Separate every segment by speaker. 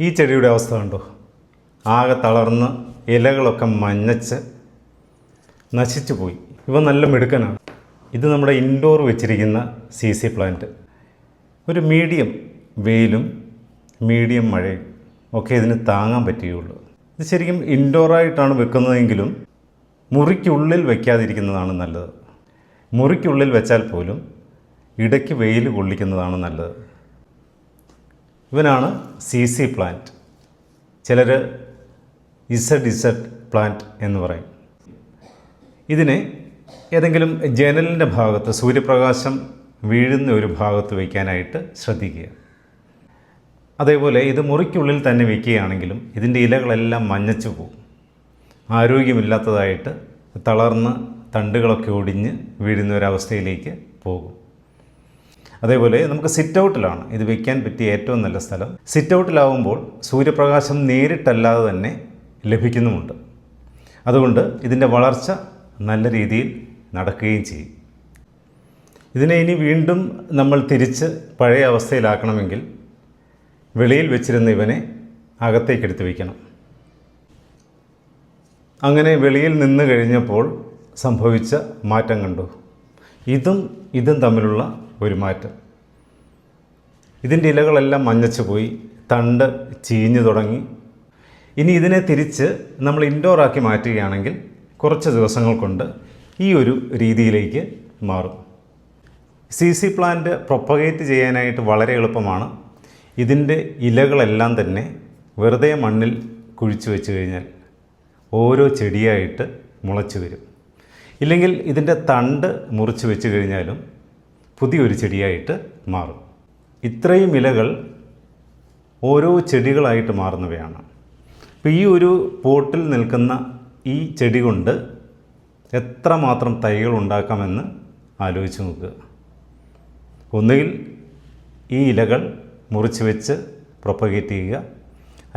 Speaker 1: ഈ ചെടിയുടെ അവസ്ഥ കണ്ടോ, ആകെ തളർന്ന് ഇലകളൊക്കെ മഞ്ഞച്ച് നശിച്ചു പോയി. ഇവ നല്ല മിടുക്കനാണ്. ഇത് നമ്മുടെ ഇൻഡോർ വെച്ചിരിക്കുന്ന CC പ്ലാന്റ്. ഒരു മീഡിയം വെയിലും മീഡിയം മഴയും ഒക്കെ ഇതിന് താങ്ങാൻ പറ്റുകയുള്ളൂ. ഇത് ശരിക്കും ഇൻഡോറായിട്ടാണ് വെക്കുന്നതെങ്കിലും മുറിക്കുള്ളിൽ വയ്ക്കാതിരിക്കുന്നതാണ് നല്ലത്. മുറിക്കുള്ളിൽ വെച്ചാൽ പോലും ഇടയ്ക്ക് വെയിൽ കൊള്ളിക്കുന്നതാണ് നല്ലത്. ഇവനാണ് CC പ്ലാന്റ്. ചിലർ ZZ പ്ലാന്റ് എന്ന് പറയും. ഇതിനെ ഏതെങ്കിലും ജനലിൻ്റെ ഭാഗത്ത്, സൂര്യപ്രകാശം വീഴുന്ന ഒരു ഭാഗത്ത് വയ്ക്കാനായിട്ട് ശ്രദ്ധിക്കുക. അതേപോലെ ഇത് മുറിക്കുള്ളിൽ തന്നെ വയ്ക്കുകയാണെങ്കിലും ഇതിൻ്റെ ഇലകളെല്ലാം മഞ്ഞച്ചു പോകും. ആരോഗ്യമില്ലാത്തതായിട്ട് തളർന്ന് തണ്ടുകളൊക്കെ ഒടിഞ്ഞ് വീഴുന്ന ഒരവസ്ഥയിലേക്ക് പോകും. അതേപോലെ നമുക്ക് സിറ്റ് ഔട്ടിലാണ് ഇത് വയ്ക്കാൻ പറ്റിയ ഏറ്റവും നല്ല സ്ഥലം. സിറ്റ് ഔട്ടിലാവുമ്പോൾ സൂര്യപ്രകാശം നേരിട്ടല്ലാതെ തന്നെ ലഭിക്കുന്നുമുണ്ട്. അതുകൊണ്ട് ഇതിൻ്റെ വളർച്ച നല്ല രീതിയിൽ നടക്കുകയും ചെയ്യും. ഇതിനെ ഇനി വീണ്ടും നമ്മൾ തിരിച്ച് പഴയ അവസ്ഥയിലാക്കണമെങ്കിൽ വെളിയിൽ വെച്ചിരുന്ന ഇവനെ അകത്തേക്കെടുത്ത് വയ്ക്കണം. അങ്ങനെ വെളിയിൽ നിന്ന് കഴിഞ്ഞപ്പോൾ സംഭവിച്ച മാറ്റം കണ്ടു. ഇതും തമ്മിലുള്ള ഒരു മാറ്റം. ഇതിൻ്റെ ഇലകളെല്ലാം മഞ്ഞച്ചു പോയി, തണ്ട് ചീഞ്ഞു തുടങ്ങി. ഇനി ഇതിനെ തിരിച്ച് നമ്മൾ ഇൻഡോറാക്കി മാറ്റുകയാണെങ്കിൽ കുറച്ച് ദിവസങ്ങൾ കൊണ്ട് ഈ ഒരു രീതിയിലേക്ക് മാറും. CC പ്ലാന്റ് പ്രൊപ്പഗേറ്റ് ചെയ്യാനായിട്ട് വളരെ എളുപ്പമാണ്. ഇതിൻ്റെ ഇലകളെല്ലാം തന്നെ വെറുതെ മണ്ണിൽ കുഴിച്ചു വെച്ച് കഴിഞ്ഞാൽ ഓരോ ചെടിയായിട്ട് മുളച്ചു വരും. ഇല്ലെങ്കിൽ ഇതിൻ്റെ തണ്ട് മുറിച്ച് വെച്ച് കഴിഞ്ഞാലും പുതിയൊരു ചെടിയായിട്ട് മാറും. ഇത്രയും ഇലകൾ ഓരോ ചെടികളായിട്ട് മാറുന്നവയാണ്. അപ്പോൾ ഈ ഒരു പോട്ടിൽ നിൽക്കുന്ന ഈ ചെടി കൊണ്ട് എത്രമാത്രം തൈകൾ ഉണ്ടാക്കാമെന്ന് ആലോചിച്ച് നോക്കുക. ഒന്നുകിൽ ഈ ഇലകൾ മുറിച്ച് വെച്ച് പ്രൊപ്പഗേറ്റ് ചെയ്യുക,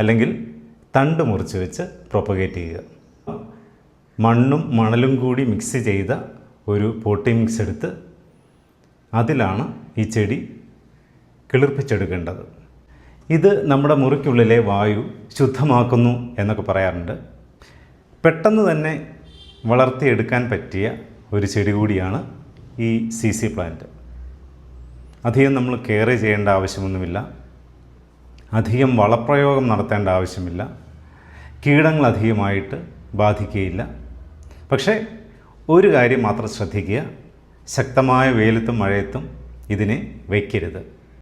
Speaker 1: അല്ലെങ്കിൽ തണ്ട് മുറിച്ച് വെച്ച് പ്രൊപ്പഗേറ്റ് ചെയ്യുക. മണ്ണും മണലും കൂടി മിക്സ് ചെയ്ത ഒരു പോട്ടിംഗ് മിക്സ് എടുത്ത് അതിലാണ് ഈ ചെടി കിളിർപ്പിച്ചെടുക്കേണ്ടത്. ഇത് നമ്മുടെ മുറിക്കുള്ളിലെ വായു ശുദ്ധമാക്കുന്നു എന്നൊക്കെ പറയാറുണ്ട്. പെട്ടെന്ന് തന്നെ വളർത്തിയെടുക്കാൻ പറ്റിയ ഒരു ചെടി കൂടിയാണ് ഈ CC പ്ലാന്റ്. അധികം നമ്മൾ കെയർ ചെയ്യേണ്ട ആവശ്യമൊന്നുമില്ല. അധികം വളപ്രയോഗം നടത്തേണ്ട ആവശ്യമില്ല. കീടങ്ങൾ അധികമായിട്ട് ബാധിക്കുകയില്ല. പക്ഷേ ഒരു കാര്യം മാത്രം ശ്രദ്ധിക്കുക, ശക്തമായ വെയിലത്തും മഴയത്തും ഇതിനെ വയ്ക്കരുത്.